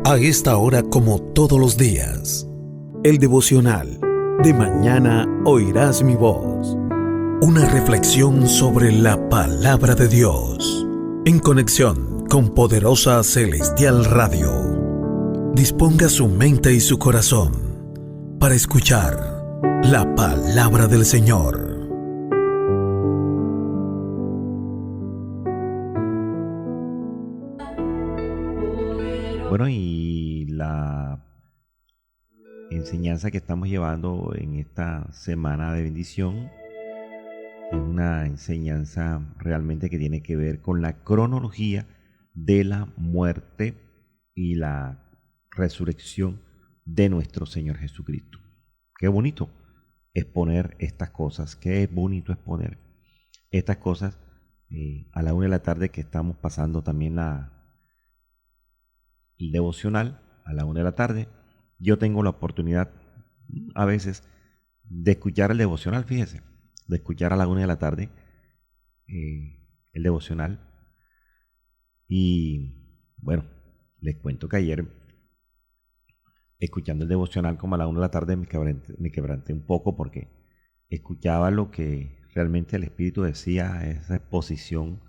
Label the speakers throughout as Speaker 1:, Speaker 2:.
Speaker 1: A esta hora, como todos los días, el devocional de mañana oirás mi voz. Una reflexión sobre la palabra de Dios, en conexión con Poderosa Celestial Radio. Disponga su mente y su corazón para escuchar la palabra del Señor.
Speaker 2: Bueno, y la enseñanza que estamos llevando en esta semana de bendición es una enseñanza realmente que tiene que ver con la cronología de la muerte y la resurrección de nuestro Señor Jesucristo. Qué bonito exponer estas cosas, qué bonito exponer estas cosas a la 1 de la tarde, que estamos pasando también el devocional a la 1 de la tarde. Yo tengo la oportunidad a veces de escuchar el devocional, fíjese, de escuchar a la 1 de la tarde el devocional. Y bueno, les cuento que ayer, escuchando el devocional como a la 1 de la tarde, me quebranté un poco porque escuchaba lo que realmente el Espíritu decía, esa exposición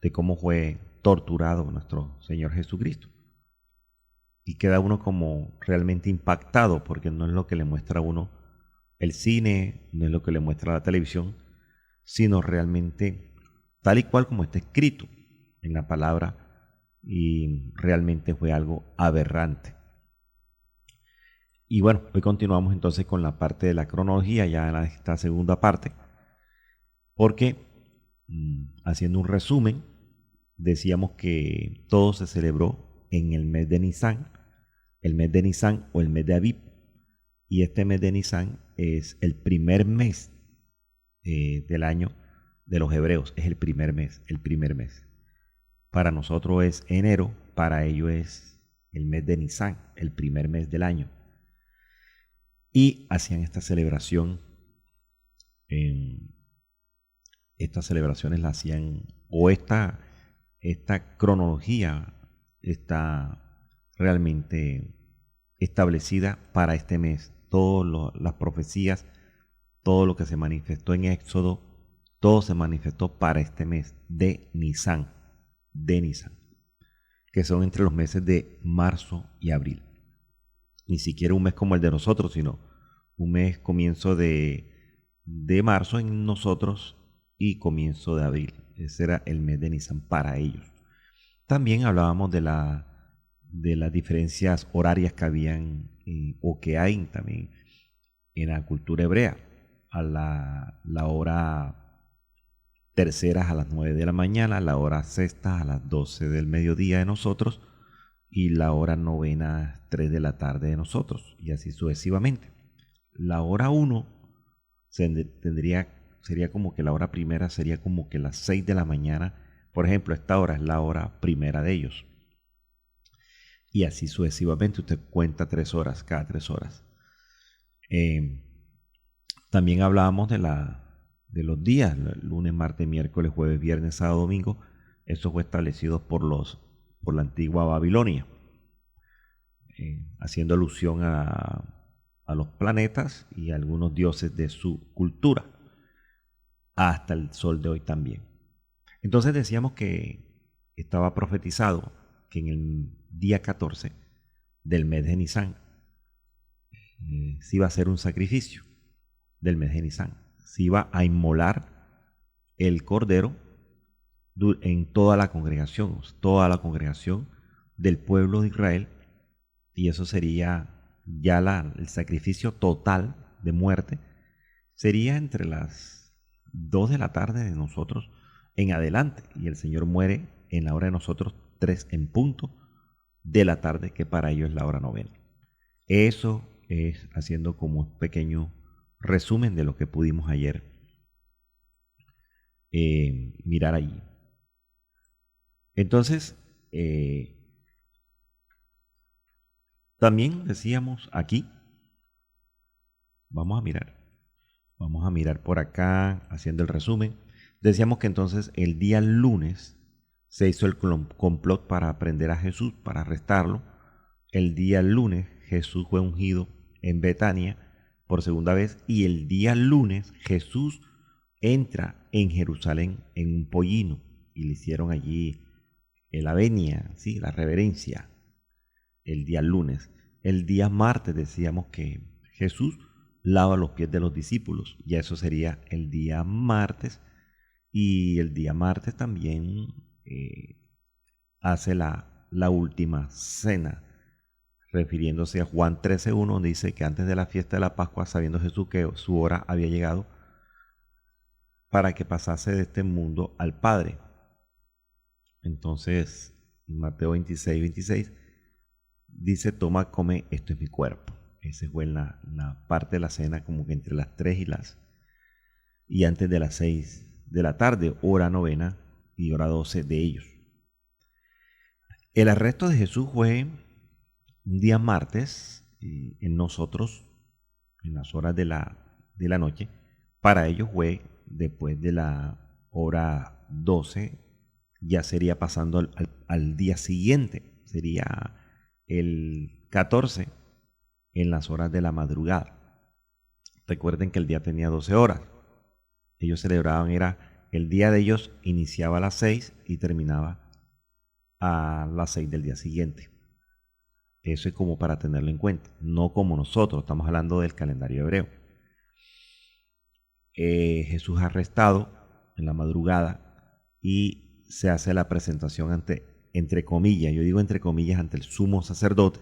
Speaker 2: de cómo fue torturado nuestro Señor Jesucristo. Y queda uno como realmente impactado, porque no es lo que le muestra a uno el cine, no es lo que le muestra la televisión, sino realmente tal y cual como está escrito en la palabra, y realmente fue algo aberrante. Y bueno, hoy continuamos entonces con la parte de la cronología, ya en esta segunda parte, porque haciendo un resumen, decíamos que todo se celebró en el mes de Nisan, el mes de Nisan o el mes de Abib, y este mes de Nisan es el primer mes del año de los hebreos, es el primer mes. Para nosotros es enero, para ellos es el mes de Nisan, el primer mes del año. Y hacían esta celebración, estas celebraciones la hacían, o esta cronología está realmente establecida para este mes. Todas las profecías, todo lo que se manifestó en Éxodo, todo se manifestó para este mes de Nisan, que son entre los meses de marzo y abril. Ni siquiera un mes como el de nosotros, sino un mes comienzo de marzo en nosotros y comienzo de abril. Ese era el mes de Nisan para ellos. También hablábamos de las diferencias horarias que habían o que hay también en la cultura hebrea. A la hora tercera es a las 9 de la mañana, la hora sexta a las 12 del mediodía de nosotros, y la hora novena 3 de la tarde de nosotros, y así sucesivamente. La hora 1 sería como que la hora primera sería como que las 6 de la mañana. Por ejemplo, esta hora es la hora primera de ellos. Y así sucesivamente, usted cuenta 3 horas, cada 3 horas. También hablábamos de los días, lunes, martes, miércoles, jueves, viernes, sábado, domingo. Eso fue establecido por la antigua Babilonia, haciendo alusión a los planetas y a algunos dioses de su cultura, hasta el sol de hoy también. Entonces decíamos que estaba profetizado que en el día 14 del mes de Nisan se iba a hacer un sacrificio del mes de Nisan. Se iba a inmolar el cordero en toda la congregación del pueblo de Israel, y eso sería ya el sacrificio total de muerte. Sería entre las 2 de la tarde de nosotros en adelante, y el Señor muere en la hora de nosotros 3 en punto de la tarde, que para ellos es la hora novena. Eso es haciendo como un pequeño resumen de lo que pudimos ayer mirar allí. Entonces, también decíamos aquí, vamos a mirar por acá, haciendo el resumen. Decíamos que entonces el día lunes se hizo el complot para prender a Jesús, para arrestarlo, El día lunes Jesús fue ungido en Betania por segunda vez y el día lunes Jesús entra en Jerusalén en un pollino y le hicieron allí la venia, ¿sí? La reverencia el día lunes. El día martes decíamos que Jesús lava los pies de los discípulos, ya eso sería el día martes. Y el día martes también hace la última cena, refiriéndose a Juan 13:1, donde dice que antes de la fiesta de la Pascua, sabiendo Jesús que su hora había llegado para que pasase de este mundo al Padre. Entonces, en Mateo 26:26, dice, toma, come, esto es mi cuerpo. Ese fue en la parte de la cena, como que entre las 3 y antes de las 6 de la tarde, hora novena y hora 12 de ellos. El arresto de Jesús fue un día martes en nosotros, en las horas de la noche. Para ellos fue después de la hora 12, ya sería pasando al día siguiente, sería el 14 en las horas de la madrugada. Recuerden que el día tenía 12 horas. Ellos celebraban, el día de ellos iniciaba a las 6 y terminaba a las 6 del día siguiente. Eso es como para tenerlo en cuenta, no como nosotros, estamos hablando del calendario hebreo. Jesús arrestado en la madrugada y se hace la presentación ante, entre comillas, yo digo entre comillas, ante el sumo sacerdote,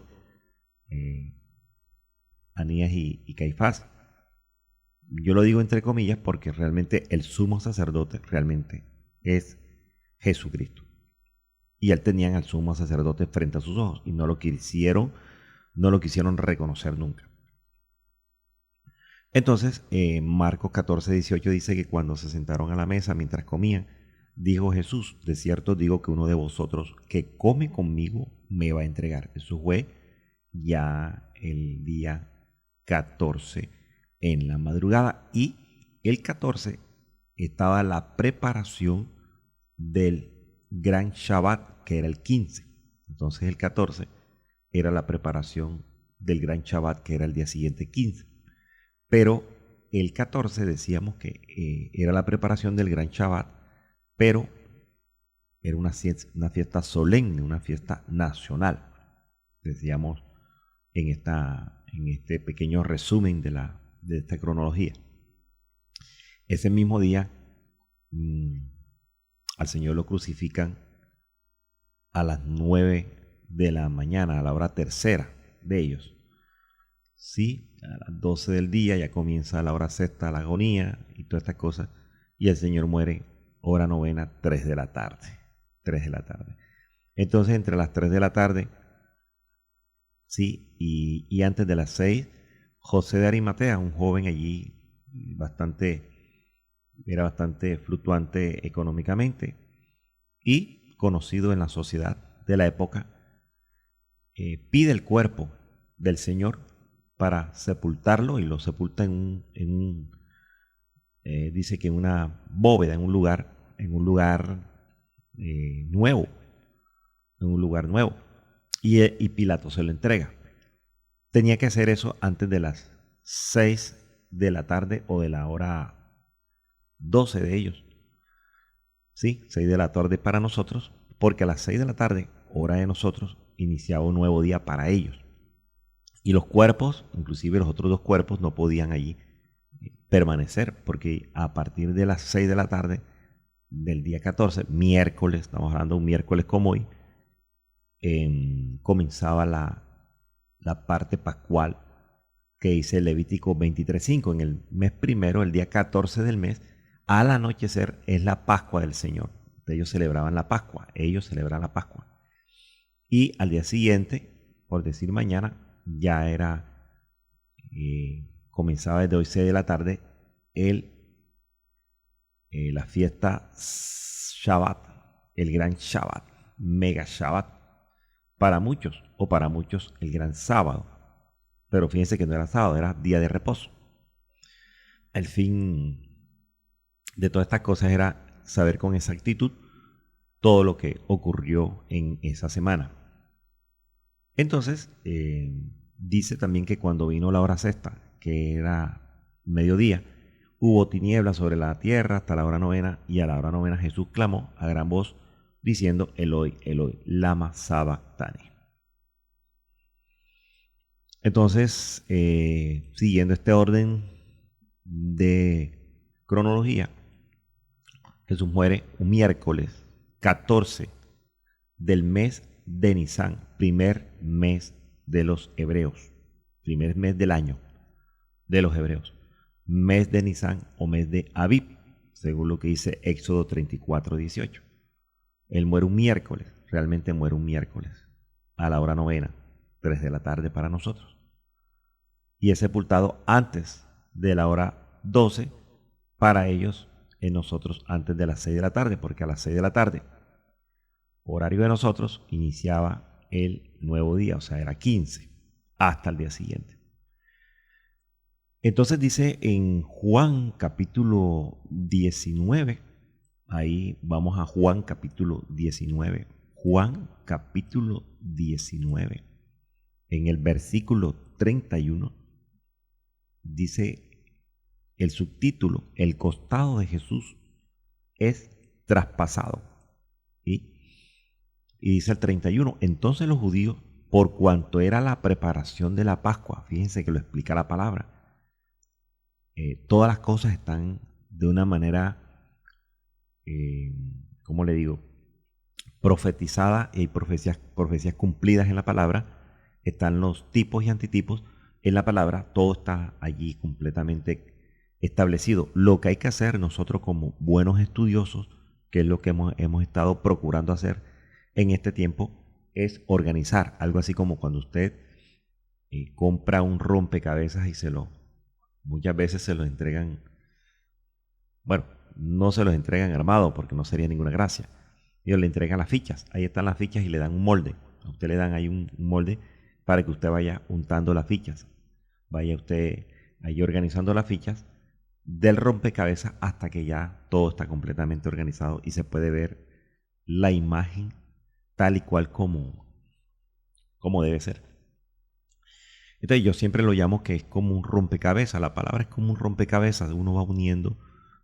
Speaker 2: Anías y Caifás. Yo lo digo entre comillas porque realmente el sumo sacerdote realmente es Jesucristo. Y él tenían al sumo sacerdote frente a sus ojos y no lo quisieron reconocer nunca. Entonces, Marcos 14:18 dice que cuando se sentaron a la mesa mientras comían, dijo Jesús, de cierto digo que uno de vosotros que come conmigo me va a entregar. Eso fue ya el día 14 en la madrugada, y el 14 estaba la preparación del gran Shabbat, que era el 15. Entonces el 14 era la preparación del gran Shabbat, que era el día siguiente, 15. Pero el 14 decíamos que era la preparación del gran Shabbat, pero era una fiesta solemne, una fiesta nacional. Decíamos en este pequeño resumen de esta cronología. Ese mismo día al Señor lo crucifican a las 9 de la mañana, a la hora tercera de ellos. Sí, a las 12 del día ya comienza la hora sexta, la agonía y todas estas cosas. Y el Señor muere hora novena, 3 de la tarde. 3 de la tarde. Entonces, entre las 3 de la tarde, sí, y antes de las 6, José de Arimatea, un joven allí era bastante fluctuante económicamente y conocido en la sociedad de la época, pide el cuerpo del Señor para sepultarlo y lo sepulta dice que en una bóveda, en un lugar nuevo, y Pilato se lo entrega. Tenía que hacer eso antes de las 6 de la tarde o de la hora 12 de ellos. Sí, 6 de la tarde para nosotros, porque a las 6 de la tarde, hora de nosotros, iniciaba un nuevo día para ellos. Y los cuerpos, inclusive los otros dos cuerpos, no podían allí permanecer, porque a partir de las 6 de la tarde del día 14, miércoles, estamos hablando de un miércoles como hoy, comenzaba la parte pascual que dice Levítico 23:5. En el mes primero, el día 14 del mes, al anochecer es la Pascua del Señor. Ellos celebraban la Pascua, Y al día siguiente, por decir mañana, ya comenzaba desde hoy 6 de la tarde la fiesta Shabbat, el gran Shabbat, mega Shabbat, para muchos el gran sábado. Pero fíjense que no era sábado, era día de reposo. El fin de todas estas cosas era saber con exactitud todo lo que ocurrió en esa semana. Entonces, dice también que cuando vino la hora sexta, que era mediodía, hubo tinieblas sobre la tierra hasta la hora novena, y a la hora novena Jesús clamó a gran voz diciendo: Eloi, Eloi, lama sabactani. Entonces, siguiendo este orden de cronología, Jesús muere un miércoles 14 del mes de Nisan, primer mes de los hebreos, primer mes del año de los hebreos, mes de Nisan o mes de Abib, según lo que dice Éxodo 34:18. Él muere un miércoles, realmente muere un miércoles, a la hora novena, 3 de la tarde para nosotros. Y es sepultado antes de la hora 12 para ellos, en nosotros antes de las 6 de la tarde, porque a las 6 de la tarde, horario de nosotros, iniciaba el nuevo día, o sea, era 15, hasta el día siguiente. Entonces dice en Juan capítulo 19, ahí vamos a Juan capítulo 19, Juan capítulo 19, en el versículo 31, dice el subtítulo: el costado de Jesús es traspasado. Y dice el 31, entonces los judíos, por cuanto era la preparación de la Pascua, fíjense que lo explica la palabra, todas las cosas están de una manera, ¿cómo le digo?, profetizada, y hay profecías cumplidas en la palabra, están los tipos y antitipos en la palabra, todo está allí completamente establecido. Lo que hay que hacer nosotros como buenos estudiosos, que es lo que hemos estado procurando hacer en este tiempo, es organizar, algo así como cuando usted compra un rompecabezas y muchas veces se lo entregan, bueno, no se los entregan armado porque no sería ninguna gracia. Ellos le entregan las fichas, ahí están las fichas y le dan un molde. A usted le dan ahí un molde para que usted vaya untando las fichas. Vaya usted ahí organizando las fichas del rompecabezas hasta que ya todo está completamente organizado y se puede ver la imagen tal y cual como debe ser. Entonces yo siempre lo llamo que es como un rompecabezas. La palabra es como un rompecabezas. Uno va uniendo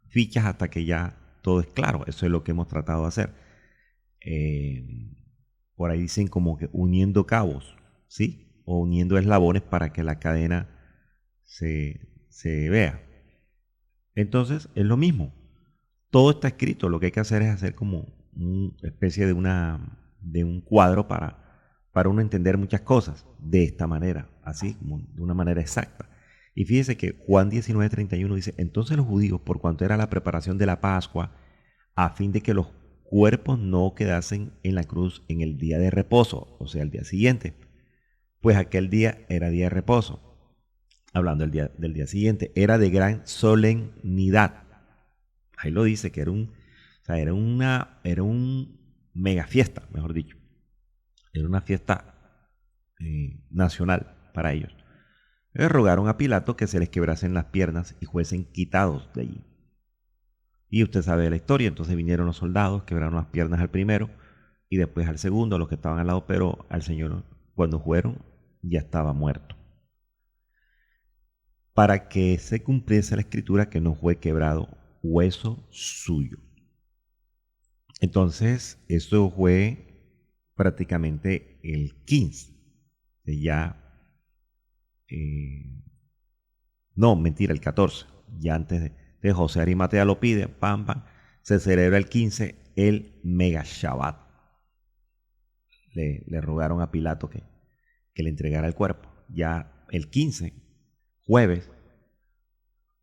Speaker 2: fichas hasta que ya todo es claro. Eso es lo que hemos tratado de hacer. Por ahí dicen como que uniendo cabos, ¿sí? O uniendo eslabones para que la cadena se vea. Entonces es lo mismo. Todo está escrito. Lo que hay que hacer es hacer como una especie de un cuadro para uno entender muchas cosas de esta manera, así como de una manera exacta. Y fíjese que Juan 19:31 dice: entonces los judíos, por cuanto era la preparación de la Pascua, a fin de que los cuerpos no quedasen en la cruz en el día de reposo, o sea, el día siguiente, pues aquel día era día de reposo. Hablando del día siguiente, era de gran solemnidad. Ahí lo dice que era un mega fiesta, mejor dicho. Era una fiesta nacional para ellos. Rogaron a Pilato que se les quebrasen las piernas y fuesen quitados de allí. Y usted sabe la historia. Entonces vinieron los soldados, quebraron las piernas al primero y después al segundo, a los que estaban al lado, pero al Señor, cuando fueron, ya estaba muerto. Para que se cumpliese la escritura que no fue quebrado hueso suyo. Entonces, eso fue prácticamente el 15. No, mentira, el 14. Ya antes de José Arimatea lo pide, pam, pam, se celebra el 15, el Mega Shabbat. Le rogaron a Pilato que le entregara el cuerpo. Ya el 15, jueves,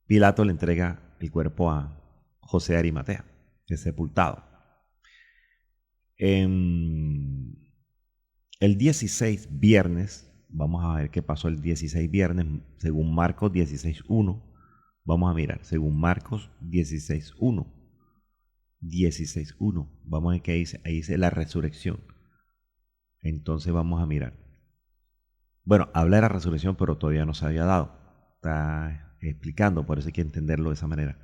Speaker 2: Pilato le entrega el cuerpo a José Arimatea, que es sepultado. El 16, viernes, vamos a ver qué pasó el 16 viernes, según Marcos 16:1. Vamos a mirar, según Marcos 16:1. 16:1. Vamos a ver qué dice. Ahí dice la resurrección. Entonces vamos a mirar. Bueno, habla de la resurrección, pero todavía no se había dado. Está explicando, por eso hay que entenderlo de esa manera.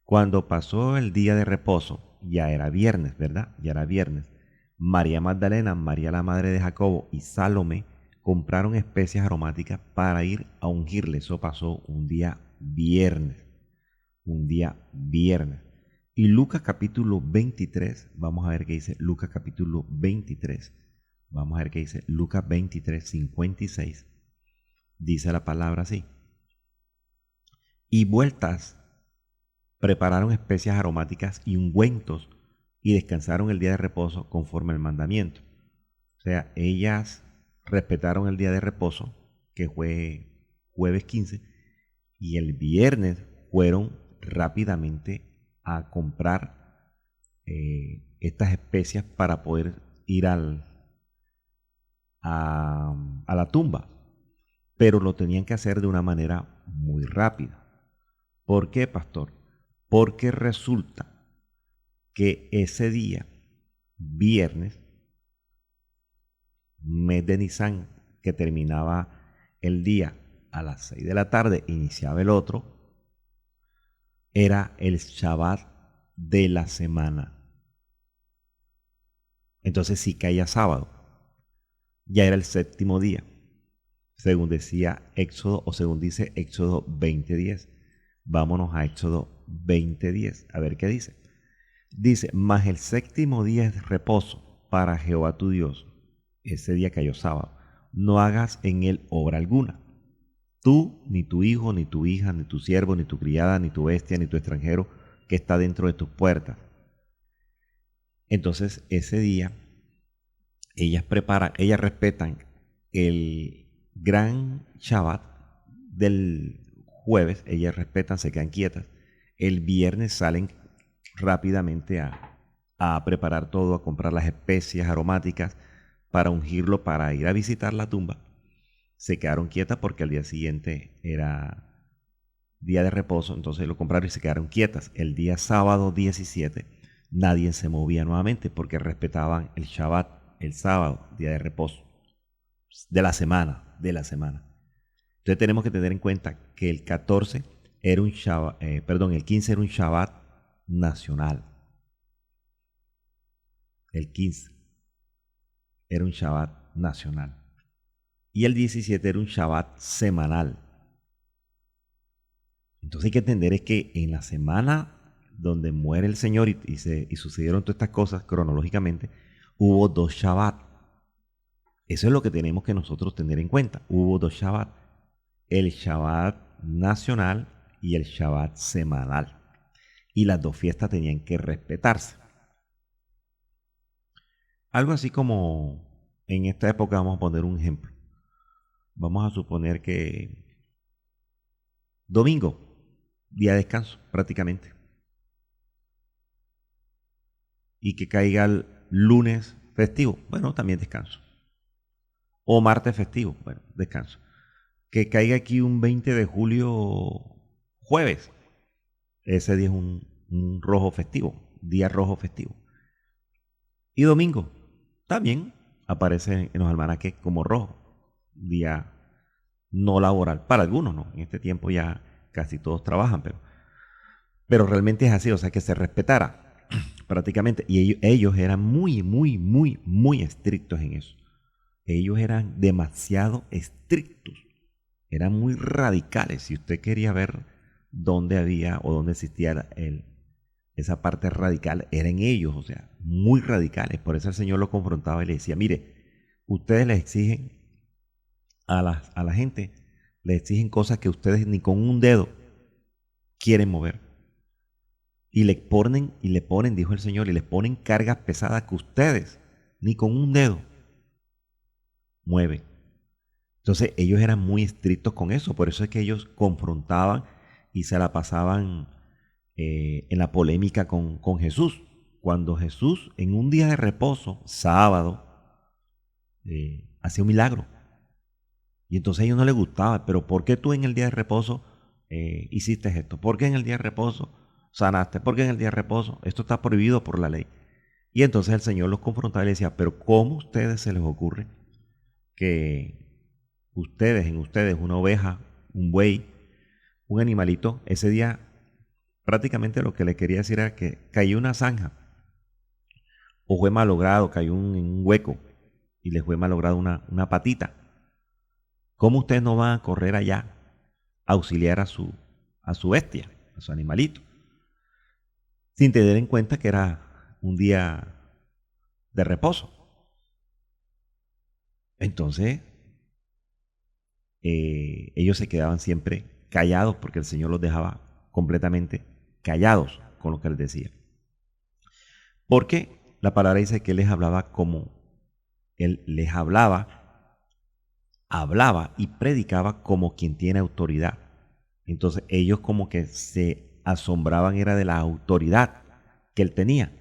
Speaker 2: Cuando pasó el día de reposo, ya era viernes, ¿verdad? Ya era viernes. María Magdalena, María la madre de Jacobo y Salomé compraron especias aromáticas para ir a ungirle. Eso pasó un día viernes. Un día viernes. Y Lucas capítulo 23, vamos a ver qué dice Lucas capítulo 23. Vamos a ver qué dice Lucas 23, 56. Dice la palabra así. Y vueltas, prepararon especias aromáticas y ungüentos y descansaron el día de reposo conforme al mandamiento. O sea, ellas respetaron el día de reposo, que fue jueves 15, y el viernes fueron rápidamente a comprar estas especias para poder ir a la tumba. Pero lo tenían que hacer de una manera muy rápida. ¿Por qué, pastor? Porque resulta que ese día, viernes, mes de Nisan, que terminaba el día a las 6 de la tarde, iniciaba el otro, era el Shabbat de la semana. Entonces, si caía sábado, ya era el séptimo día, según decía Éxodo, o según dice Éxodo 20:10. Vámonos a Éxodo 20:10, a ver qué dice. Dice, mas el séptimo día es reposo para Jehová tu Dios. Ese día cayó sábado. No hagas en él obra alguna. Tú, ni tu hijo, ni tu hija, ni tu siervo, ni tu criada, ni tu bestia, ni tu extranjero que está dentro de tus puertas. Entonces, ese día, ellas respetan el gran Shabbat del jueves, ellas respetan, se quedan quietas. El viernes salen rápidamente a preparar todo, a comprar las especias aromáticas para ungirlo, para ir a visitar la tumba. Se quedaron quietas porque al día siguiente era día de reposo, entonces lo compraron y se quedaron quietas. El día sábado 17 nadie se movía nuevamente porque respetaban el Shabbat, el sábado, día de reposo de la semana. Entonces tenemos que tener en cuenta que el 14 era un Shabbat, el 15 era un Shabbat nacional. El 15 era un Shabbat nacional. Y el 17 era un Shabbat semanal. Entonces hay que entender es que en la semana donde muere el Señor y sucedieron todas estas cosas cronológicamente, hubo 2 Shabbat. Eso es lo que tenemos que nosotros tener en cuenta. Hubo 2 Shabbat. El Shabbat nacional y el Shabbat semanal. Y las 2 fiestas tenían que respetarse. Algo así como en esta época, vamos a poner un ejemplo. Vamos a suponer que domingo, día de descanso prácticamente. Y que caiga el lunes festivo, bueno, también descanso. O martes festivo, bueno, descanso. Que caiga aquí un 20 de julio jueves, ese día es un rojo festivo, día rojo festivo. Y domingo también aparece en los almanaques como rojo, día no laboral, para algunos no, en este tiempo ya casi todos trabajan, pero realmente es así, o sea que se respetara prácticamente, y ellos eran muy estrictos en eso. Ellos eran demasiado estrictos, eran muy radicales. Si usted quería ver dónde había o dónde existía esa parte radical, eran ellos, o sea, muy radicales. Por eso el Señor los confrontaba y le decía, mire, ustedes les exigen a la gente, les exigen cosas que ustedes ni con un dedo quieren mover. Y le ponen, dijo el Señor, y les ponen cargas pesadas que ustedes ni con un dedo mueven. Entonces ellos eran muy estrictos con eso, por eso es que ellos confrontaban y se la pasaban en la polémica con Jesús. Cuando Jesús en un día de reposo, sábado, hacía un milagro. Y entonces a ellos no les gustaba, pero ¿por qué tú en el día de reposo hiciste esto? ¿Por qué en el día de reposo sanaste? ¿Por qué en el día de reposo? Esto está prohibido por la ley. Y entonces el Señor los confrontaba y les decía, pero ¿cómo a ustedes se les ocurre que en ustedes, una oveja, un buey, un animalito, ese día prácticamente lo que le quería decir era que cayó una zanja o fue malogrado, cayó en un hueco y les fue malogrado una patita? ¿Cómo ustedes no van a correr allá a auxiliar a su bestia, a su animalito? Sin tener en cuenta que era un día de reposo. Entonces, ellos se quedaban siempre callados porque el Señor los dejaba completamente callados con lo que les decía. Porque la palabra dice que Él les hablaba como Él les hablaba y predicaba como quien tiene autoridad. Entonces ellos como que se asombraban era de la autoridad que Él tenía.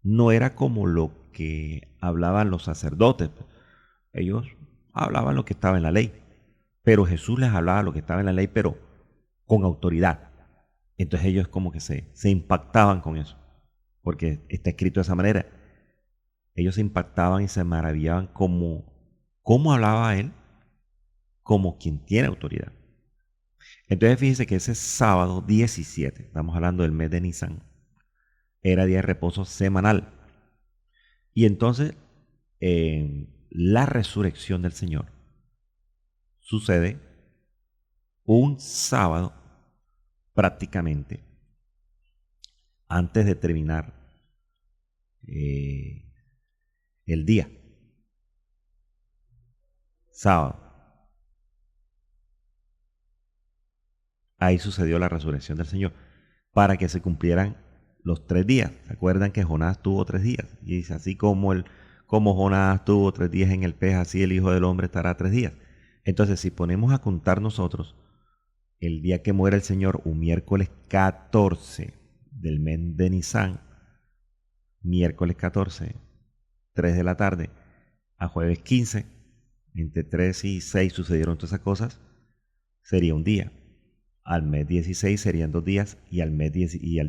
Speaker 2: No era como lo que hablaban los sacerdotes. Ellos hablaban lo que estaba en la ley. Pero Jesús les hablaba lo que estaba en la ley, pero con autoridad. Entonces ellos como que se impactaban con eso. Porque está escrito de esa manera. Ellos se impactaban y se maravillaban cómo hablaba Él, como quien tiene autoridad. Entonces fíjense que ese sábado 17, estamos hablando del mes de Nisan, era día de reposo semanal. Y entonces la resurrección del Señor sucede un sábado prácticamente antes de terminar el día. Sábado. Ahí sucedió la resurrección del Señor para que se cumplieran los 3 días. ¿Se acuerdan que Jonás tuvo 3 días? Y dice, así como Jonás tuvo 3 días en el pez, así el Hijo del Hombre estará 3 días. Entonces, si ponemos a contar nosotros el día que muere el Señor, un miércoles 14 del mes de Nisan, miércoles 14, 3 de la tarde, a jueves 15, entre 3 y 6 sucedieron todas esas cosas, sería un día. Al mes 16 serían 2 días y al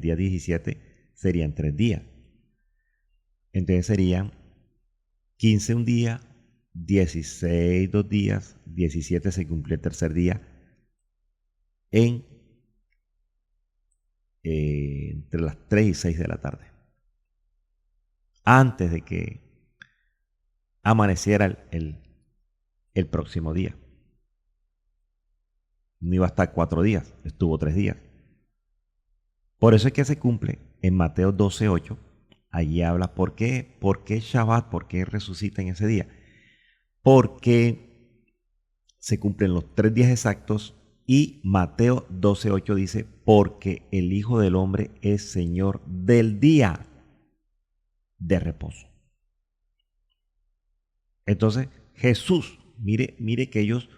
Speaker 2: día 17 serían 3 días. Entonces serían 15 un día, 16 2 días, 17 se cumplió el tercer día entre las 3 y 6 de la tarde. Antes de que amaneciera el próximo día. No iba a estar 4 días, estuvo 3 días. Por eso es que se cumple en Mateo 12:8. Allí habla por qué Shabbat, por qué resucita en ese día. Porque se cumplen los 3 días exactos y Mateo 12:8 dice, porque el Hijo del Hombre es Señor del día de reposo. Entonces Jesús, mire que ellos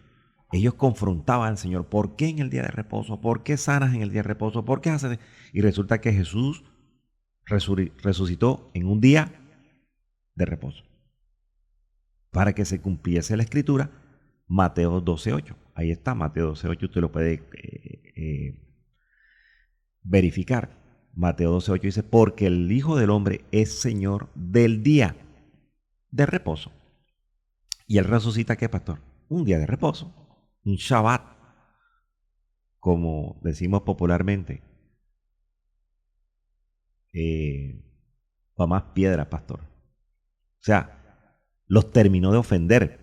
Speaker 2: confrontaban al Señor. ¿Por qué en el día de reposo? ¿Por qué sanas en el día de reposo? ¿Por qué haces? Y resulta que Jesús resucitó en un día de reposo. Para que se cumpliese la escritura, Mateo 12:8. Ahí está, Mateo 12:8. Usted lo puede verificar. Mateo 12:8 dice, porque el Hijo del Hombre es Señor del día de reposo. ¿Y Él resucita qué, pastor? Un día de reposo. Un Shabbat, como decimos popularmente. Va más piedra, pastor. O sea, los terminó de ofender.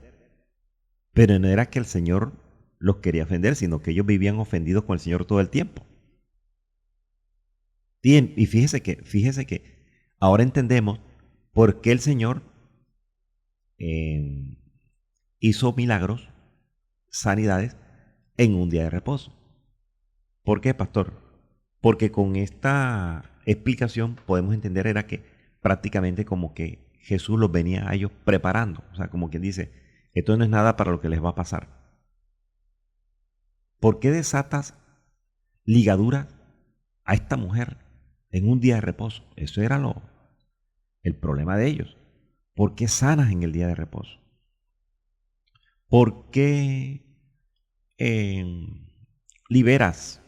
Speaker 2: Pero no era que el Señor los quería ofender, sino que ellos vivían ofendidos con el Señor todo el tiempo. Bien, y fíjese que ahora entendemos por qué el Señor hizo milagros, sanidades, en un día de reposo. ¿Por qué, pastor? Porque con esta explicación podemos entender era que prácticamente como que Jesús los venía a ellos preparando. O sea, como quien dice, esto no es nada para lo que les va a pasar. ¿Por qué desatas ligaduras a esta mujer en un día de reposo? Eso era el problema de ellos. ¿Por qué sanas en el día de reposo? ¿Por qué liberas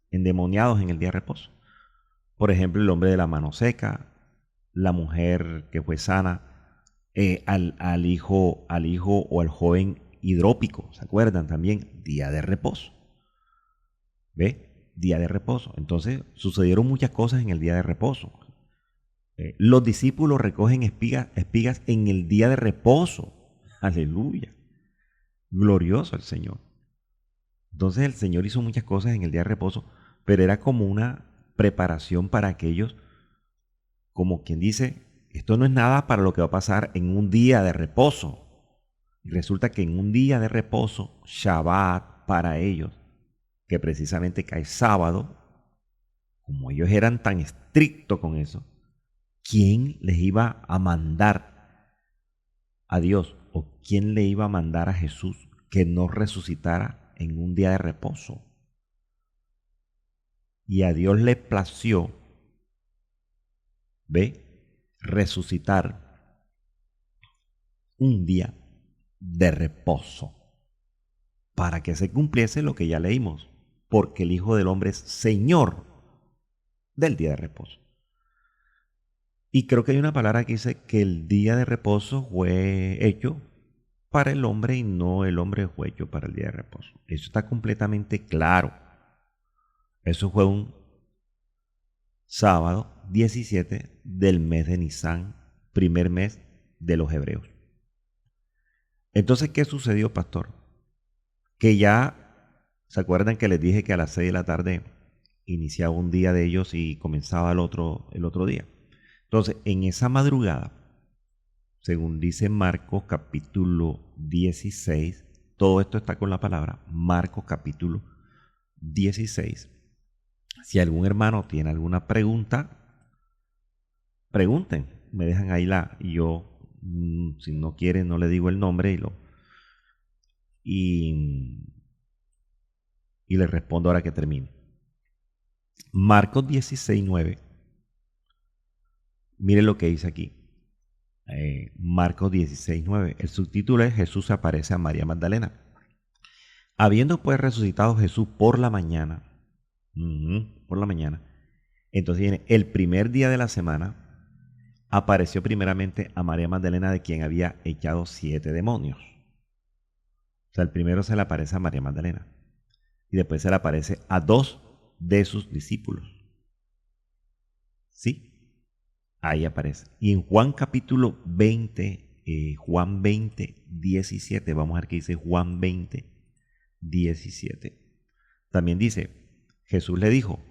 Speaker 2: endemoniados en el día de reposo? Por ejemplo, el hombre de la mano seca, la mujer que fue sana, al hijo o al joven hidrópico, ¿se acuerdan también? Día de reposo. ¿Ve? Día de reposo. Entonces sucedieron muchas cosas en el día de reposo. Los discípulos recogen espigas en el día de reposo. Aleluya. glorioso el Señor. Entonces el Señor hizo muchas cosas en el día de reposo, pero era como una preparación para aquellos, como quien dice, esto no es nada para lo que va a pasar en un día de reposo. Y resulta que en un día de reposo, Shabbat para ellos, que precisamente cae sábado, como ellos eran tan estrictos con eso, ¿quién les iba a mandar a Dios o quién le iba a mandar a Jesús que no resucitara en un día de reposo? Y a Dios le plació, resucitar un día de reposo para que se cumpliese lo que ya leímos, porque el Hijo del Hombre es Señor del día de reposo. Y creo que hay una palabra que dice que el día de reposo fue hecho para el hombre y no el hombre fue hecho para el día de reposo. Eso está completamente claro. Eso fue un sábado 17 del mes de Nisan, primer mes de los hebreos. Entonces, ¿qué sucedió, pastor? Que ya, ¿se acuerdan que les dije que a las 6 de la tarde iniciaba un día de ellos y comenzaba el otro día? Entonces, en esa madrugada, según dice Marcos capítulo 16, todo esto está con la palabra, Marcos capítulo 16. Si algún hermano tiene alguna pregunta, pregunten, me dejan ahí y yo, si no quieren, no le digo el nombre y le respondo ahora que termine. Marcos 16, 9. Mire lo que dice aquí. Marcos 16, 9. El subtítulo es Jesús se aparece a María Magdalena. Habiendo pues resucitado Jesús por la mañana, entonces viene el primer día de la semana, apareció primeramente a María Magdalena, de quien había echado 7 demonios. O sea, el primero se le aparece a María Magdalena y después se le aparece a 2 de sus discípulos. ¿Sí? Ahí aparece. Y en Juan capítulo 20, Juan 20, 17, vamos a ver qué dice Juan 20, 17. También dice, Jesús le dijo,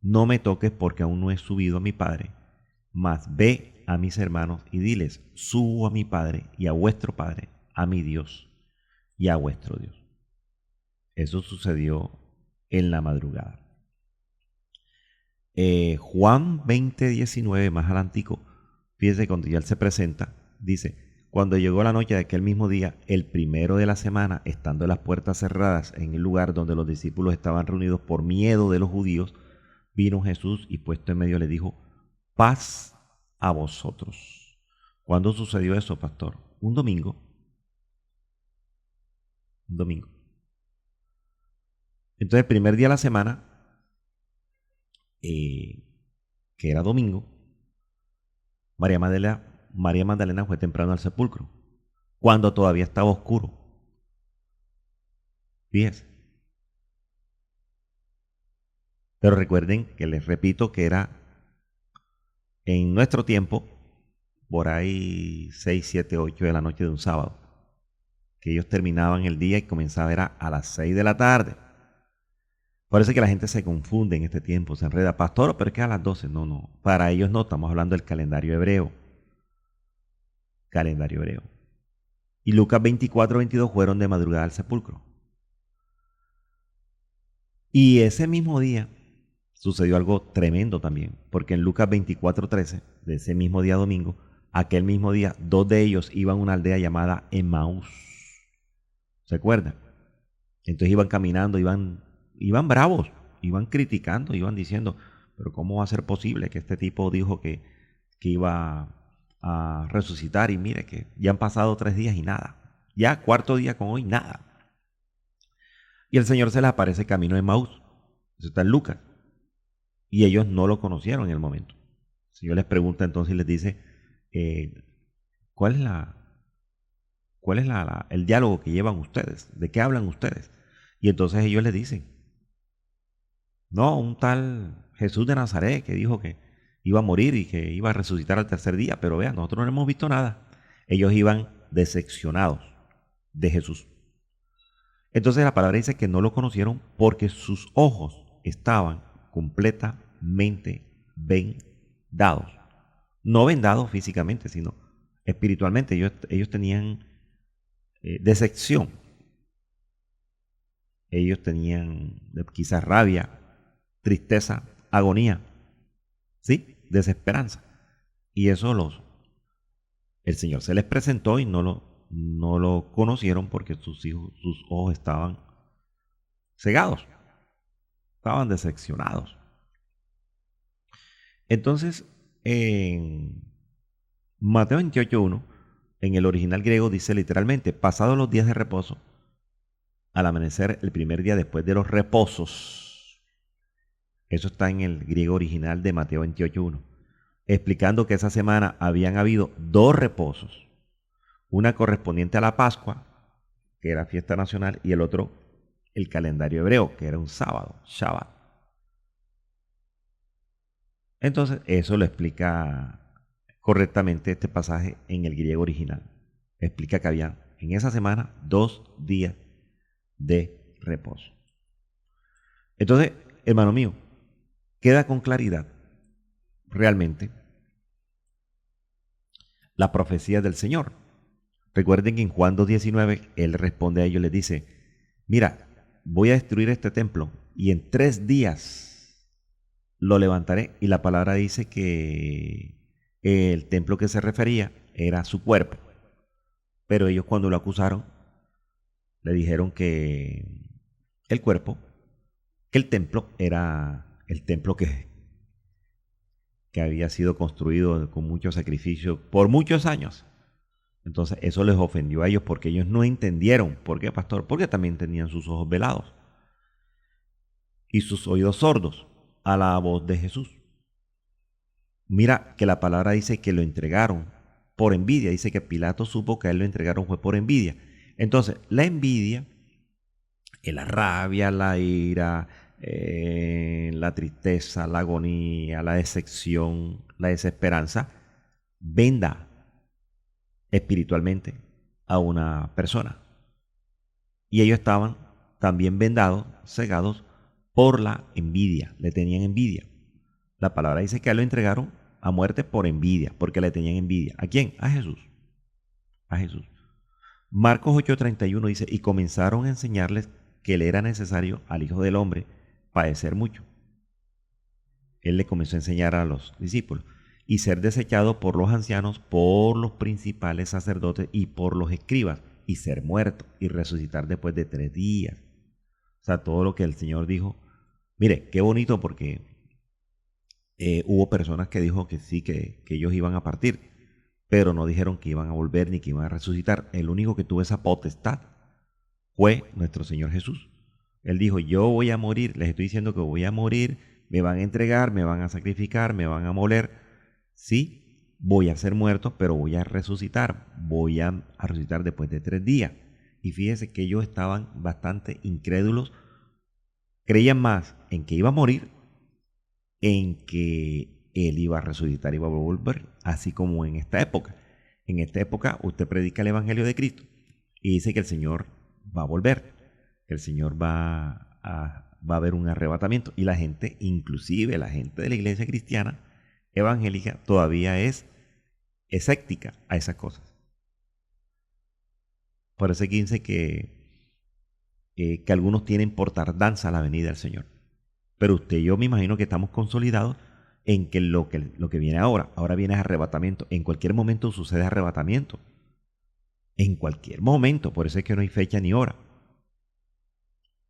Speaker 2: no me toques porque aún no he subido a mi Padre, mas ve a mis hermanos y diles, subo a mi Padre y a vuestro Padre, a mi Dios y a vuestro Dios. Eso sucedió en la madrugada. Juan 20, 19, más adelantico, fíjese, cuando ya él se presenta, dice, cuando llegó la noche de aquel mismo día, el primero de la semana, estando las puertas cerradas en el lugar donde los discípulos estaban reunidos por miedo de los judíos, vino Jesús y puesto en medio le dijo, paz a vosotros. ¿Cuándo sucedió eso, pastor? Un domingo. Un domingo. Entonces, el primer día de la semana, que era domingo, María Magdalena fue temprano al sepulcro, cuando todavía estaba oscuro. Fíjense. Pero recuerden que les repito que era en nuestro tiempo, por ahí 6, 7, 8 de la noche de un sábado, que ellos terminaban el día y comenzaba era a las 6 de la tarde. Parece que la gente se confunde en este tiempo, se enreda, pastor, pero es que a las 12, no, para ellos no, estamos hablando del calendario hebreo. Calendario hebreo. Y Lucas 24, 22 fueron de madrugada al sepulcro. Y ese mismo día sucedió algo tremendo también, porque en Lucas 24, 13, de ese mismo día domingo, aquel mismo día, 2 de ellos iban a una aldea llamada Emaús. ¿Se acuerdan? Entonces iban caminando, iban bravos, iban criticando, iban diciendo, pero ¿cómo va a ser posible que este tipo dijo que iba a resucitar? Y mire que ya han pasado 3 días y nada. Ya 4º día con hoy, nada. Y el Señor se les aparece camino de Emaús. Eso está en Lucas. Y ellos no lo conocieron en el momento. El Señor les pregunta entonces y les dice, ¿cuál es el diálogo que llevan ustedes? ¿De qué hablan ustedes? Y entonces ellos les dicen, no, un tal Jesús de Nazaret que dijo que iba a morir y que iba a resucitar al 3er día, pero vean, nosotros no hemos visto nada. Ellos iban decepcionados de Jesús. Entonces la palabra dice que no lo conocieron porque sus ojos estaban completamente vendados. No vendados físicamente, sino espiritualmente. Ellos tenían decepción. Ellos tenían quizás rabia, tristeza, agonía, ¿sí? Desesperanza. Y eso el Señor se les presentó y no lo conocieron porque sus ojos estaban cegados, estaban decepcionados. Entonces, en Mateo 28:1, en el original griego dice literalmente, pasados los días de reposo, al amanecer el primer día después de los reposos. Eso está en el griego original de Mateo 28:1, explicando que esa semana habían habido dos reposos, una correspondiente a la Pascua, que era fiesta nacional, y el otro, el calendario hebreo, que era un sábado, Shabbat. Entonces, eso lo explica correctamente este pasaje en el griego original. Explica que había en esa semana 2 días de reposo. Entonces, hermano mío, queda con claridad realmente la profecía del Señor. Recuerden que en Juan 2:19 Él responde a ellos y les dice, mira, voy a destruir este templo y en 3 días lo levantaré. Y la palabra dice que el templo que se refería era su cuerpo. Pero ellos cuando lo acusaron, le dijeron que el cuerpo, que el templo era el templo que había sido construido con mucho sacrificio por muchos años. Entonces eso les ofendió a ellos porque ellos no entendieron. ¿Por qué, pastor? Porque también tenían sus ojos velados y sus oídos sordos a la voz de Jesús. Mira que la palabra dice que lo entregaron por envidia. Dice que Pilato supo que a él lo entregaron fue por envidia. Entonces, la envidia, la rabia, la ira, la tristeza, la agonía, la decepción, la desesperanza, venda espiritualmente a una persona. Y ellos estaban también vendados, cegados por la envidia, le tenían envidia. La palabra dice que a él lo entregaron a muerte por envidia, porque le tenían envidia. ¿A quién? A Jesús. A Jesús. Marcos 8:31 dice, y comenzaron a enseñarles que le era necesario al Hijo del Hombre padecer mucho. Él le comenzó a enseñar a los discípulos y ser desechado por los ancianos, por los principales sacerdotes y por los escribas, y ser muerto y resucitar después de 3 días. O sea, todo lo que el Señor dijo. Mire, qué bonito porque hubo personas que dijo que sí, que ellos iban a partir, pero no dijeron que iban a volver ni que iban a resucitar. El único que tuvo esa potestad fue nuestro Señor Jesús. Él dijo, yo voy a morir, les estoy diciendo que voy a morir, me van a entregar, me van a sacrificar, me van a moler. Sí, voy a ser muerto, pero voy a resucitar. Voy a resucitar después de 3 días. Y fíjense que ellos estaban bastante incrédulos. Creían más en que iba a morir, en que Él iba a resucitar, iba a volver, así como en esta época. En esta época usted predica el Evangelio de Cristo y dice que el Señor va a volver, que el Señor va a haber un arrebatamiento. Y la gente, inclusive la gente de la iglesia cristiana evangélica, todavía es escéptica a esas cosas. Por eso aquí dice que algunos tienen por tardanza la venida del Señor. Pero usted y yo me imagino que estamos consolidados en que lo que viene ahora viene arrebatamiento. En cualquier momento sucede arrebatamiento. En cualquier momento. Por eso es que no hay fecha ni hora.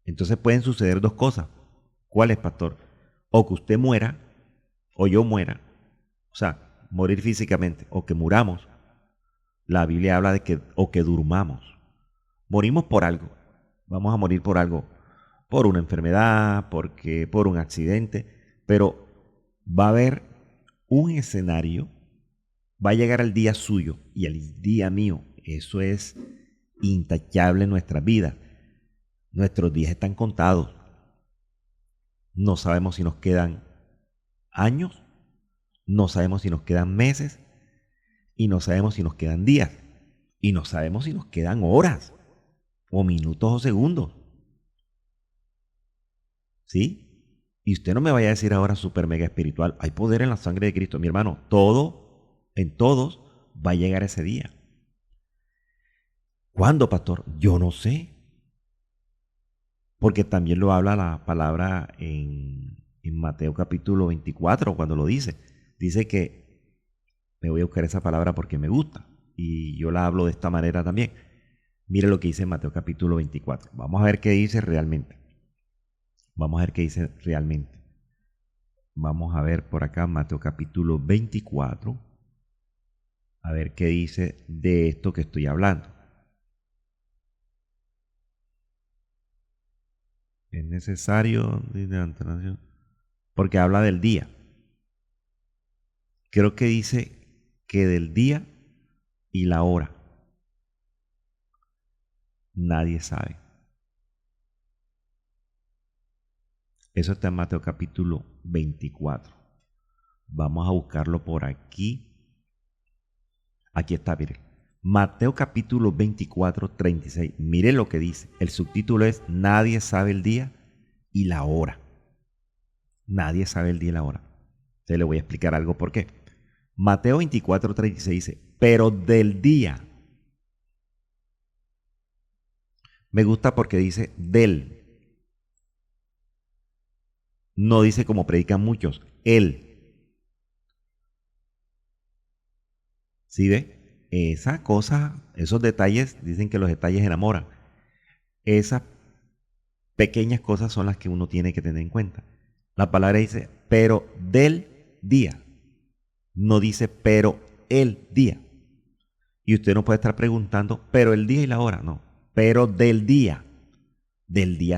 Speaker 2: Entonces pueden suceder 2 cosas. ¿Cuál es, pastor? O que usted muera, o yo muera. O sea, morir físicamente, o que muramos. La Biblia habla de que, o que durmamos. Morimos por algo. Vamos a morir por algo. Por una enfermedad, por un accidente. Pero va a haber un escenario. Va a llegar el día suyo y el día mío. Eso es intachable en nuestra vida. Nuestros días están contados. No sabemos si nos quedan años, no sabemos si nos quedan meses, y no sabemos si nos quedan días, y no sabemos si nos quedan horas. o minutos o segundos. ¿Sí? Y usted no me vaya a decir ahora super mega espiritual, hay poder en la sangre de Cristo. Mi hermano, en todos va a llegar ese día. ¿Cuándo, pastor? Yo no sé. Porque también lo habla la palabra en Mateo capítulo 24, cuando lo dice. Dice que, me voy a buscar esa palabra porque me gusta, y yo la hablo de esta manera también. Mire lo que dice en Mateo capítulo 24. Vamos a ver qué dice realmente. Vamos a ver qué dice realmente. Vamos a ver por acá Mateo capítulo 24. A ver qué dice de esto que estoy hablando. Es necesario, porque habla del día. Creo que dice que del día y la hora nadie sabe. Eso está en Mateo capítulo 24. Vamos a buscarlo por aquí. Aquí está, mire. Mateo capítulo 24, 36. Mire lo que dice. El subtítulo es Nadie sabe el día y la hora. Nadie sabe el día y la hora. Te le voy a explicar algo por qué. Mateo 24, 36 dice, pero del día. Me gusta porque dice del. No dice como predican muchos, él. ¿Sí ve? Esa cosa, esos detalles, dicen que los detalles enamoran. Esas pequeñas cosas son las que uno tiene que tener en cuenta. La palabra dice, pero del día. No dice, pero el día. Y usted no puede estar preguntando, pero el día y la hora. No, pero del día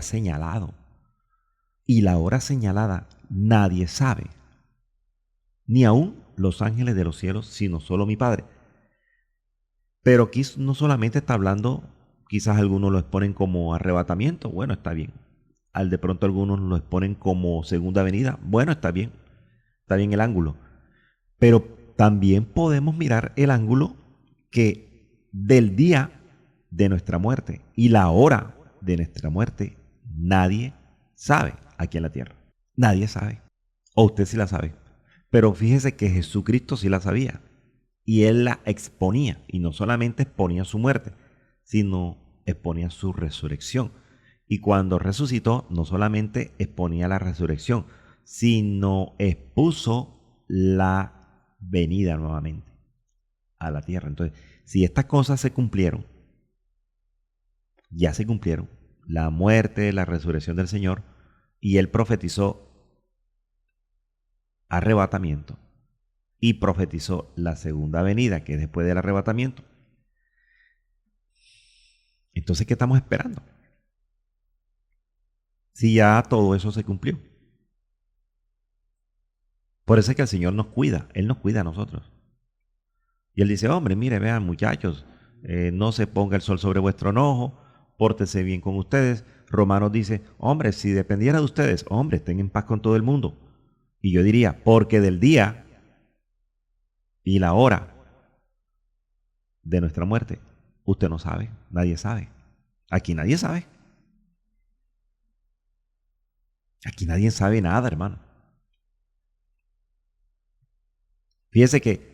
Speaker 2: señalado. Y la hora señalada nadie sabe. Ni aún los ángeles de los cielos, sino solo mi Padre. Pero aquí no solamente está hablando, quizás algunos lo exponen como arrebatamiento, bueno, está bien. Al de pronto algunos lo exponen como segunda venida, bueno, está bien el ángulo. Pero también podemos mirar el ángulo que del día de nuestra muerte y la hora de nuestra muerte nadie sabe aquí en la tierra. Nadie sabe. O usted sí la sabe. Pero fíjese que Jesucristo sí la sabía. Y él la exponía. Y no solamente exponía su muerte, sino exponía su resurrección. Y cuando resucitó, no solamente exponía la resurrección, sino expuso la venida nuevamente a la tierra. Entonces, si estas cosas se cumplieron, ya se cumplieron, la muerte, la resurrección del Señor, y él profetizó arrebatamiento y profetizó la segunda venida, que es después del arrebatamiento. Entonces, ¿qué estamos esperando? Si ya todo eso se cumplió. Por eso es que el Señor nos cuida, Él nos cuida a nosotros. Y Él dice, hombre, mire, vean muchachos, no se ponga el sol sobre vuestro enojo, pórtese bien con ustedes. Romanos dice, hombre, si dependiera de ustedes, hombre, estén en paz con todo el mundo. Y yo diría, porque del día y la hora de nuestra muerte, usted no sabe, nadie sabe. Aquí nadie sabe. Aquí nadie sabe nada, hermano. Fíjese que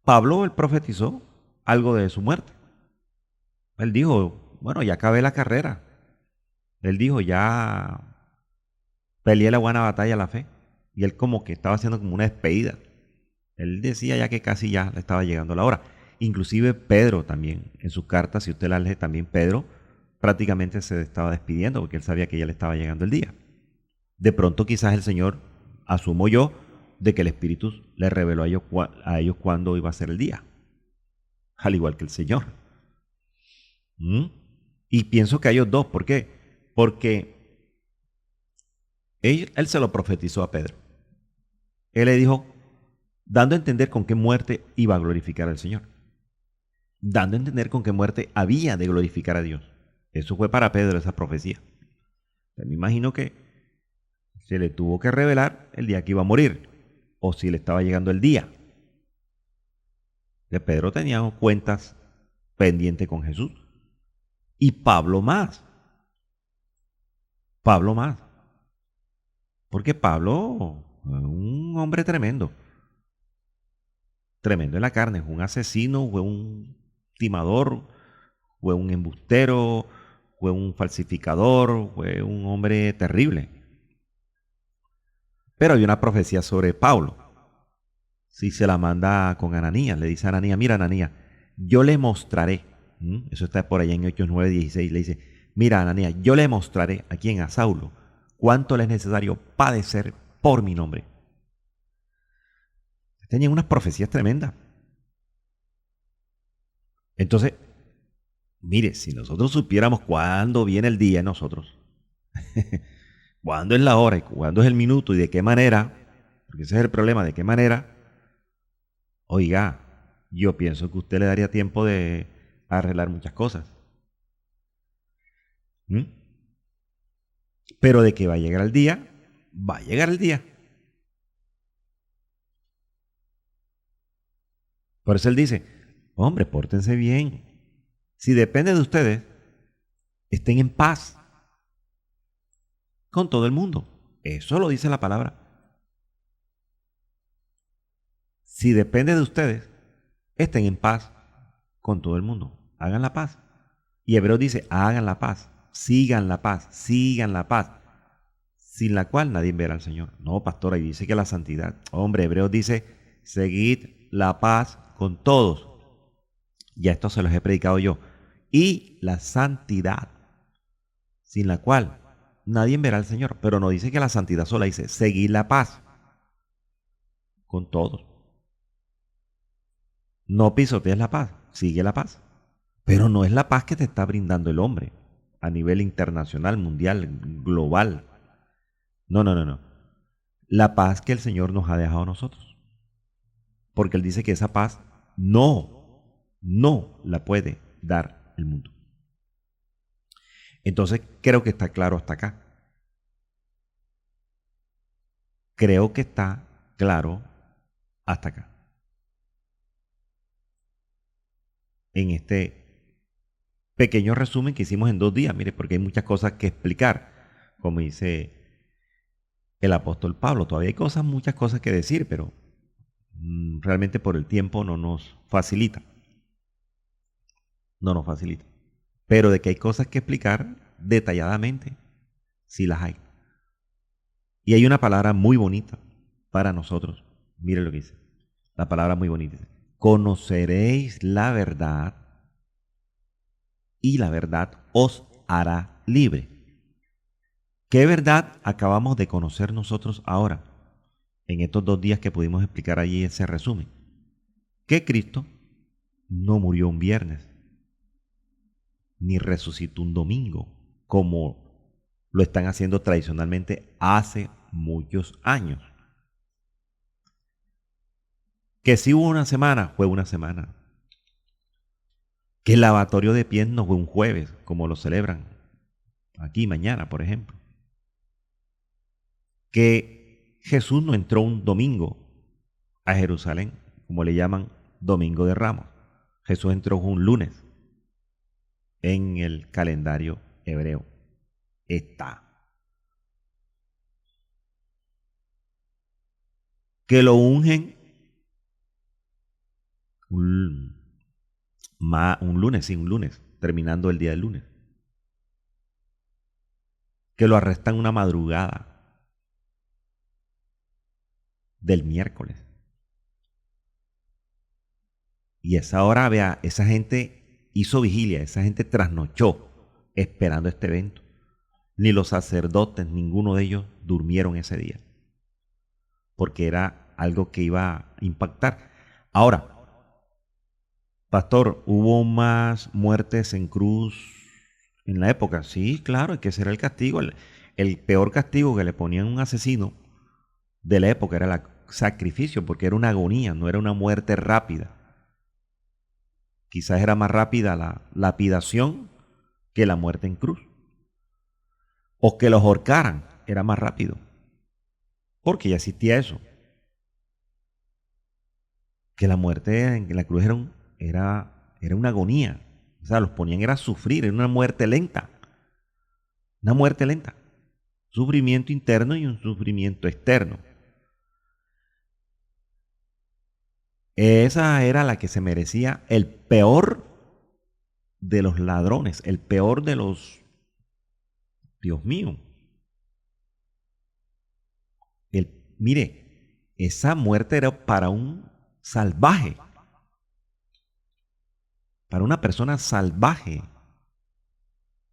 Speaker 2: Pablo, él profetizó algo de su muerte. Él dijo, bueno, ya acabé la carrera. Él dijo, ya peleé la buena batalla de la fe. Y él como que estaba haciendo como una despedida. Él decía ya que casi ya le estaba llegando la hora. Inclusive Pedro también, en sus cartas, si usted la lee también, Pedro prácticamente se estaba despidiendo porque él sabía que ya le estaba llegando el día. De pronto quizás el Señor, asumo yo, de que el Espíritu le reveló a ellos cuándo iba a ser el día. Al igual que el Señor. Y pienso que a ellos dos, ¿por qué? Porque él se lo profetizó a Pedro. Él le dijo, dando a entender con qué muerte iba a glorificar al Señor. Dando a entender con qué muerte había de glorificar a Dios. Eso fue para Pedro esa profecía. Me imagino que se le tuvo que revelar el día que iba a morir, o si le estaba llegando el día. De Pedro tenía cuentas pendientes con Jesús. Y Pablo más. Pablo más. Porque Pablo fue un hombre tremendo. Tremendo en la carne. Fue un asesino, fue un timador, fue un embustero, fue un falsificador, fue un hombre terrible. Pero hay una profecía sobre Pablo. Si se la manda con Ananías, le dice a Ananías, mira Ananías, yo le mostraré, eso está por allá en Hechos 9:16, le dice, mira Ananías, yo le mostraré a quien, a Saulo, cuánto le es necesario padecer por mi nombre. Tenían unas profecías tremendas. Entonces, mire, si nosotros supiéramos cuándo viene el día en nosotros, cuándo es la hora y cuándo es el minuto y de qué manera, porque ese es el problema, de qué manera, oiga, yo pienso que usted le daría tiempo de arreglar muchas cosas. ¿Mm? Pero de que va a llegar el día, va a llegar el día. Por eso él dice, hombre, pórtense bien. Si depende de ustedes, estén en paz con todo el mundo. Eso lo dice la palabra. Si depende de ustedes, estén en paz con todo el mundo. Hagan la paz. Y Hebreos dice, hagan la paz, sigan la paz, sigan la paz, sin la cual nadie verá al Señor. No, pastor, ahí dice que la santidad. Hombre, Hebreos dice, seguid la paz con todos. Ya esto se los he predicado yo. Y la santidad, sin la cual nadie verá al Señor. Pero no dice que la santidad sola, dice, seguid la paz con todos. No pisotees la paz, sigue la paz. Pero no es la paz que te está brindando el hombre a nivel internacional, mundial, global. No, no, no, no. La paz que el Señor nos ha dejado a nosotros. Porque Él dice que esa paz no la puede dar el mundo. Entonces creo que está claro hasta acá. Creo que está claro hasta acá. En este pequeño resumen que hicimos en 2 días, mire, porque hay muchas cosas que explicar, como dice el apóstol Pablo. Todavía hay cosas, muchas cosas que decir, pero realmente por el tiempo no nos facilita. No nos facilita. Pero de que hay cosas que explicar detalladamente, sí las hay. Y hay una palabra muy bonita para nosotros. Mire lo que dice. La palabra muy bonita. Dice, conoceréis la verdad y la verdad os hará libre. ¿Qué verdad acabamos de conocer nosotros ahora? En estos 2 días que pudimos explicar allí ese resumen. Que Cristo no murió un viernes, ni resucitó un domingo, como lo están haciendo tradicionalmente hace muchos años. Que si hubo una semana, fue una semana. Que el lavatorio de pies no fue un jueves, como lo celebran aquí mañana, por ejemplo. Que Jesús no entró un domingo a Jerusalén, como le llaman Domingo de Ramos. Jesús entró un lunes en el calendario hebreo. Está. Que lo ungen un lunes, sí, un lunes, terminando el día del lunes. Que lo arrestan una madrugada del miércoles. Y esa hora, vea, esa gente hizo vigilia, esa gente trasnochó esperando este evento. Ni los sacerdotes, ninguno de ellos durmieron ese día. Porque era algo que iba a impactar. Ahora, pastor, ¿hubo más muertes en cruz en la época? Sí, claro, que ese era el castigo. El peor castigo que le ponían a un asesino de la época era el sacrificio, porque era una agonía, no era una muerte rápida. Quizás era más rápida la lapidación que la muerte en cruz. O que los ahorcaran, era más rápido. Porque ya existía eso. Que la muerte en la cruz era una agonía. O sea, los ponían era a sufrir, era una muerte lenta. Una muerte lenta. Sufrimiento interno y un sufrimiento externo. Esa era la que se merecía el peor de los ladrones, el peor de los... Dios mío. Mire, esa muerte era para un salvaje, para una persona salvaje.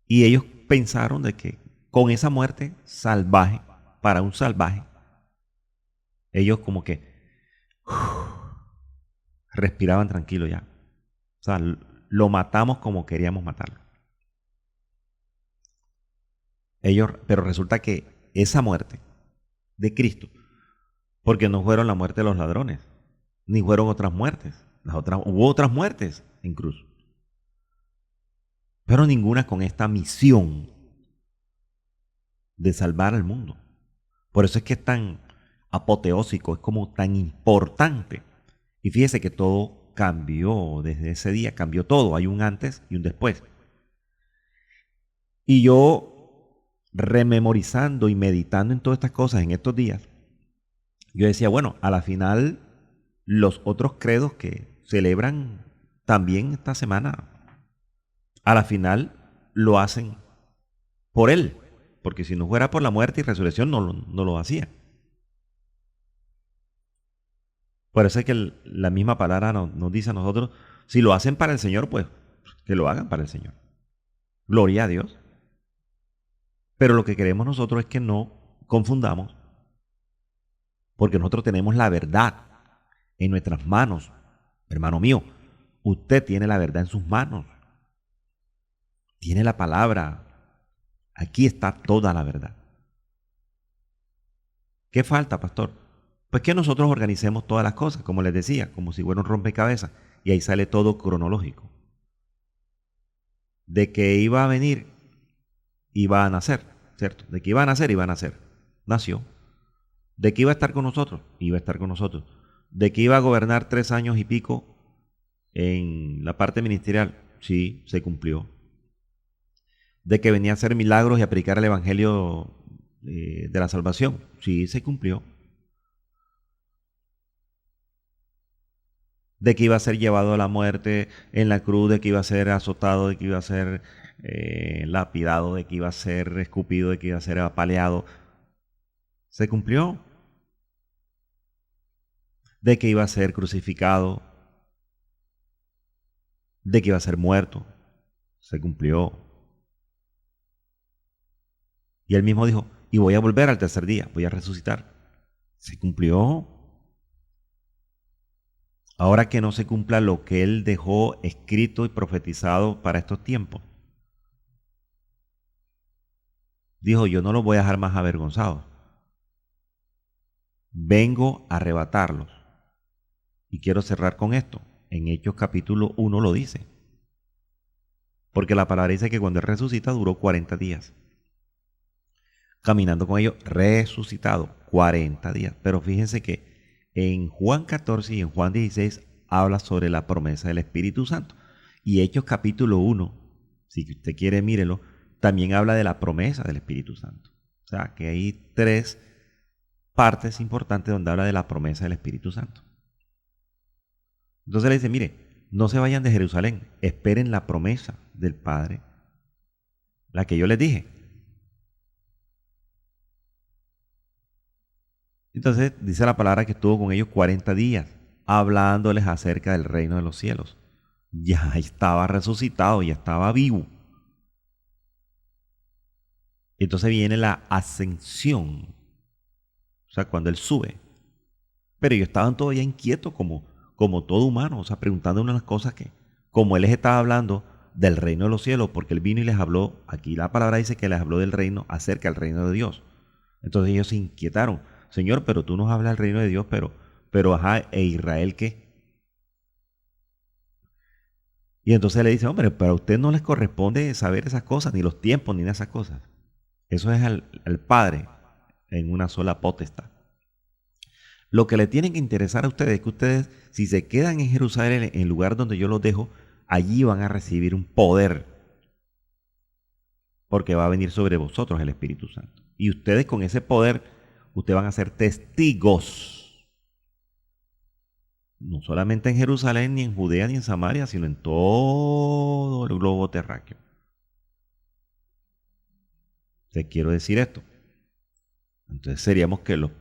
Speaker 2: Y ellos pensaron de que con esa muerte salvaje, para un salvaje, ellos como que respiraban tranquilo ya. O sea, lo matamos como queríamos matarlo. Pero resulta que esa muerte de Cristo, porque no fueron la muerte de los ladrones, ni fueron otras muertes. Hubo otras muertes en cruz, pero ninguna con esta misión de salvar al mundo. Por eso es que es tan apoteósico, es como tan importante. Y fíjese que todo cambió desde ese día, cambió todo. Hay un antes y un después. Y yo, rememorizando y meditando en todas estas cosas en estos días, yo decía, bueno, a la final los otros credos que celebran también esta semana, a la final lo hacen por Él, porque si no fuera por la muerte y resurrección no lo hacían. Por eso es que la misma palabra nos dice a nosotros, si lo hacen para el Señor, pues que lo hagan para el Señor. Gloria a Dios. Pero lo que queremos nosotros es que no confundamos, porque nosotros tenemos la verdad en nuestras manos. Hermano mío, usted tiene la verdad en sus manos. Tiene la palabra. Aquí está toda la verdad. ¿Qué falta, pastor? Pues que nosotros organicemos todas las cosas, como les decía, como si fuera un rompecabezas, y ahí sale todo cronológico. De que iba a venir, iba a nacer, ¿cierto? De que iba a nacer, iba a nacer. Nació. De que iba a estar con nosotros, iba a estar con nosotros. De que iba a gobernar 3 años y pico en la parte ministerial, sí, se cumplió. De que venía a hacer milagros y a predicar el evangelio de la salvación, sí, se cumplió. De que iba a ser llevado a la muerte en la cruz, de que iba a ser azotado, de que iba a ser lapidado, de que iba a ser escupido, de que iba a ser apaleado. Se cumplió. De que iba a ser crucificado, de que iba a ser muerto. Se cumplió. Y él mismo dijo, y voy a volver al tercer día, voy a resucitar. Se cumplió. Ahora que no se cumpla lo que él dejó escrito y profetizado para estos tiempos. Dijo, yo no los voy a dejar más avergonzados. Vengo a arrebatarlos. Y quiero cerrar con esto. En Hechos capítulo 1 lo dice. Porque la palabra dice que cuando él resucita duró 40 días. Caminando con ellos, resucitado, 40 días. Pero fíjense que en Juan 14 y en Juan 16 habla sobre la promesa del Espíritu Santo. Y Hechos capítulo 1, si usted quiere mírelo, también habla de la promesa del Espíritu Santo. O sea, que hay 3 partes importantes donde habla de la promesa del Espíritu Santo. Entonces le dice, mire, no se vayan de Jerusalén, esperen la promesa del Padre, la que yo les dije. Entonces dice la palabra que estuvo con ellos 40 días, hablándoles acerca del reino de los cielos. Ya estaba resucitado, ya estaba vivo. Entonces viene la ascensión, o sea, cuando él sube. Pero ellos estaban todavía inquietos como todo humano, o sea, preguntando unas cosas que, como él les estaba hablando del reino de los cielos, porque él vino y les habló, aquí la palabra dice que les habló del reino, acerca del reino de Dios. Entonces ellos se inquietaron. Señor, pero tú nos hablas del reino de Dios, pero ajá, ¿e Israel qué? Y entonces le dice, hombre, pero a usted no les corresponde saber esas cosas, ni los tiempos, ni esas cosas. Eso es al Padre en una sola potestad. Lo que le tiene que interesar a ustedes es que ustedes, si se quedan en Jerusalén, en el lugar donde yo los dejo, allí van a recibir un poder, porque va a venir sobre vosotros el Espíritu Santo. Y ustedes con ese poder, ustedes van a ser testigos, no solamente en Jerusalén, ni en Judea, ni en Samaria, sino en todo el globo terráqueo. Te quiero decir esto. Entonces seríamos que los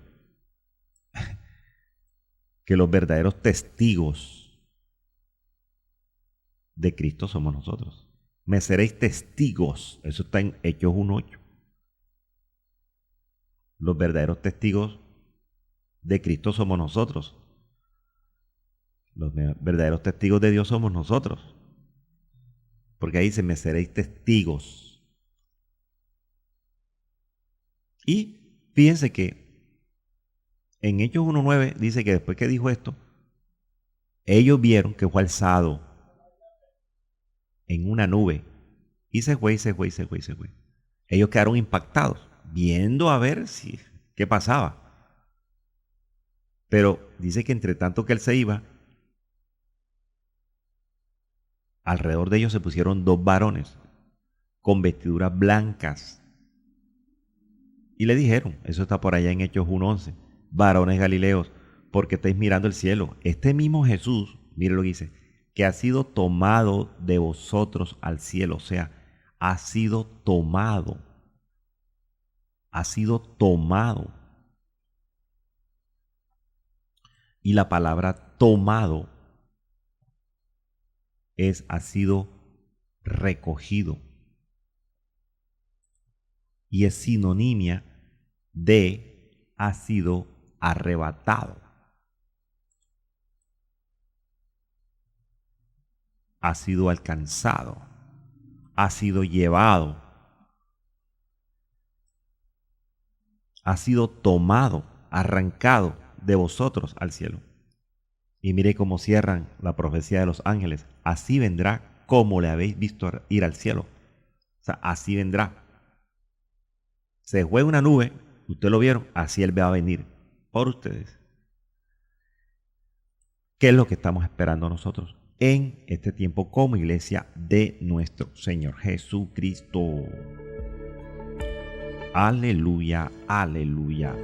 Speaker 2: verdaderos testigos de Cristo somos nosotros. Me seréis testigos. Eso está en Hechos 1:8. Los verdaderos testigos de Cristo somos nosotros. Los verdaderos testigos de Dios somos nosotros. Porque ahí dice, me seréis testigos. Y fíjense que en Hechos 1:9 dice que después que dijo esto, ellos vieron que fue alzado en una nube y se fue. Ellos quedaron impactados, viendo a ver qué pasaba. Pero dice que entre tanto que él se iba, alrededor de ellos se pusieron 2 varones con vestiduras blancas. Y le dijeron, eso está por allá en Hechos 1:11, varones galileos, ¿por qué estáis mirando el cielo? Este mismo Jesús, mire lo que dice, que ha sido tomado de vosotros al cielo, o sea, ha sido tomado. Y la palabra tomado ha sido recogido. Y es sinonimia de ha sido arrebatado. Ha sido alcanzado. Ha sido llevado. Ha sido tomado, arrancado de vosotros al cielo. Y mire cómo cierran la profecía de los ángeles. Así vendrá como le habéis visto ir al cielo. O sea, así vendrá. Se fue una nube, ustedes lo vieron, así Él va a venir por ustedes. ¿Qué es lo que estamos esperando nosotros en este tiempo como iglesia de nuestro Señor Jesucristo? Aleluya, aleluya.